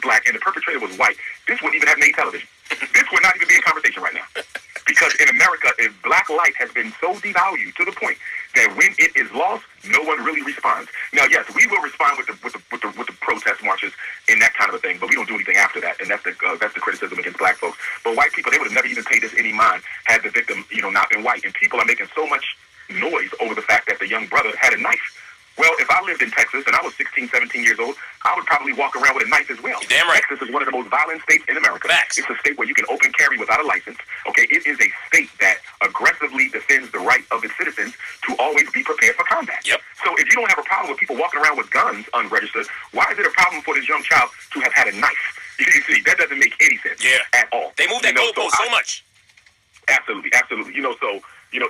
black and the perpetrator was white, this wouldn't even have made television. This would not even be a conversation right now. Because in America, if black life has been so devalued to the point that when it is lost, no one really responds. Now, yes, we will respond with the protest marches and that kind of a thing, but we don't do anything after that, and that's the criticism against black folks. But white people, they would have never even paid this any mind had the victim, not been white. And people are making so much noise over the fact that the young brother had a knife. Well, if I lived in Texas and I was 16, 17 years old, I would probably walk around with a knife as well. Damn right. Texas is one of the most violent states in America. Facts. It's a state where you can open carry without a license. Okay, it is a state that aggressively defends the right of its citizens to always be prepared for combat. Yep. So if you don't have a problem with people walking around with guns unregistered, why is it a problem for this young child to have had a knife? You see, that doesn't make any sense at all. They moved that goalpost so much. Absolutely, absolutely.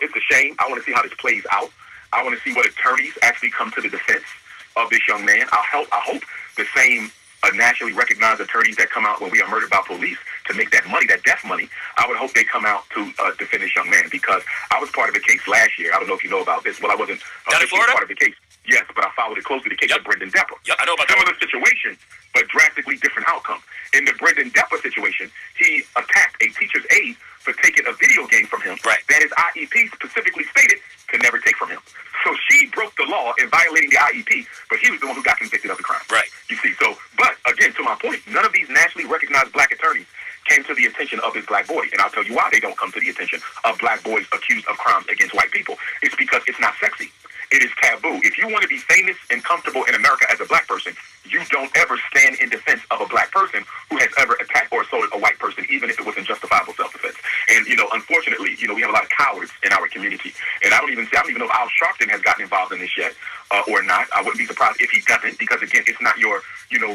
It's a shame. I want to see how this plays out. I want to see what attorneys actually come to the defense of this young man. I hope the same nationally recognized attorneys that come out when we are murdered by police to make that money, that death money, I would hope they come out to defend this young man, because I was part of the case last year. I don't know if you know about this. Well, I wasn't down in Florida? Part of the case. Yes, but I followed it closely, the case of Brendan Depper. Yep, I know about that. Similar situation, but drastically different outcome. In the Brendan Depper situation, he attacked a teacher's aide for taking a video game from him that his IEP specifically stated could never take from him. So she broke the law in violating the IEP, but he was the one who got convicted of the crime. Right. You see, but again, to my point, none of these nationally recognized black attorneys came to the attention of this black boy. And I'll tell you why they don't come to the attention of black boys accused of crimes against white people. It's because it's not sexy. It is taboo. If you want to be famous and comfortable in America as a black person, you don't ever stand in defense of a black person who has ever attacked or assaulted a white person, even if it was in justifiable self-defense. And, unfortunately, we have a lot of cowards in our community. And I don't even know if Al Sharpton has gotten involved in this yet or not. I wouldn't be surprised if he doesn't, because, again, it's not your,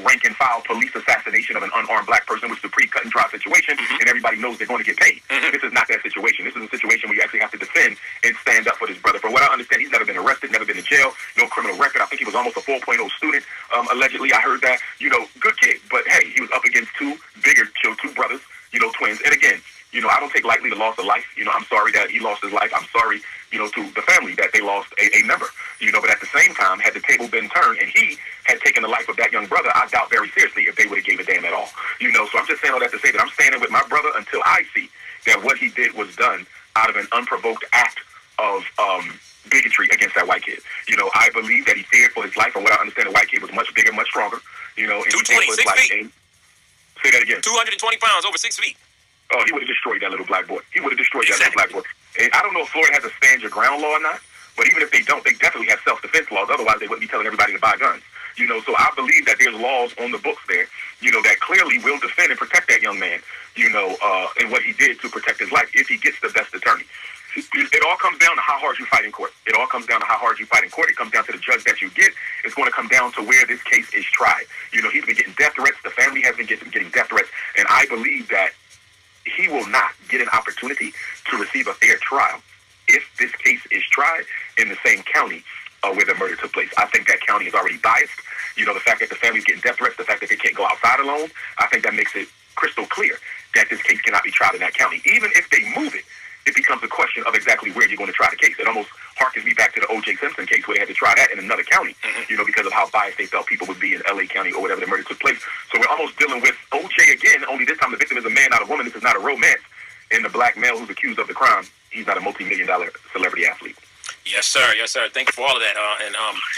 rank and file police assassination of an unarmed black person, which is a pretty cut and dry situation, and everybody knows they're going to get paid. This is not that situation. This is a situation where you actually have to defend and stand up for this brother. From what I understand, he's never been arrested, never been to jail, no criminal record. I think he was almost a 4.0 student, allegedly. I heard that. Good kid. But, hey, he was up against two brothers, twins. And, again, I don't take lightly the loss of life. I'm sorry that he lost his life. I'm sorry, to the family that they lost a member. But at the same time, had the table been turned and he had taken the life of that young brother, I doubt very seriously if they would have gave a damn at all. So I'm just saying all that to say that I'm standing with my brother until I see that what he did was done out of an unprovoked act of bigotry against that white kid. I believe that he feared for his life, and what I understand, the white kid was much bigger, much stronger. And 220, 6 feet. Say that again. 220 pounds, over 6 feet. Oh, he would have destroyed that little black boy. He would have destroyed that little black boy. And I don't know if Florida has a stand your ground law or not, but even if they don't, they definitely have self-defense laws. Otherwise, they wouldn't be telling everybody to buy guns. So I believe that there's laws on the books there, that clearly will defend and protect that young man, and what he did to protect his life if he gets the best attorney. It all comes down to how hard you fight in court. It all comes down to how hard you fight in court. It comes down to the judge that you get. It's going to come down to where this case is tried. He's been getting death threats. The family has been getting death threats. And I believe that he will not get an opportunity to receive a fair trial if this case is tried in the same county where the murder took place. I think that county is already biased. The fact that the family's getting death threats, the fact that they can't go outside alone, I think that makes it crystal clear that this case cannot be tried in that county. Even if they move it, it becomes a question of exactly where you're going to try the case. It almost harkens me back to the O.J. Simpson case where they had to try that in another county, because of how biased they felt people would be in L.A. County or whatever the murder took place. So we're almost dealing with O.J. again, only this time the victim is a man, not a woman. This is not a romance. And the black male who's accused of the crime, he's not a multi-million-dollar celebrity athlete. Yes, sir. Yes, sir. Thank you for all of that. And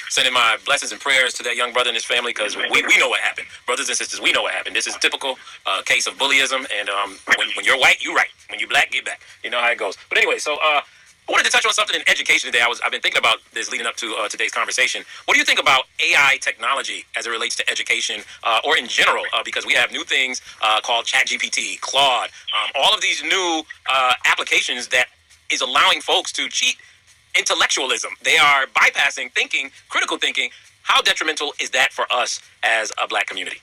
sending my blessings and prayers to that young brother and his family, because we know what happened. Brothers and sisters, we know what happened. This is a typical case of bullyism. And when you're white, you're right. When you're black, get back. You know how it goes. But anyway, so I wanted to touch on something in education today. I've been thinking about this leading up to today's conversation. What do you think about AI technology as it relates to education or in general? Because we have new things called ChatGPT, Claude, all of these new applications that is allowing folks to cheat intellectualism. They are bypassing thinking, critical thinking. How detrimental is that for us as a black community?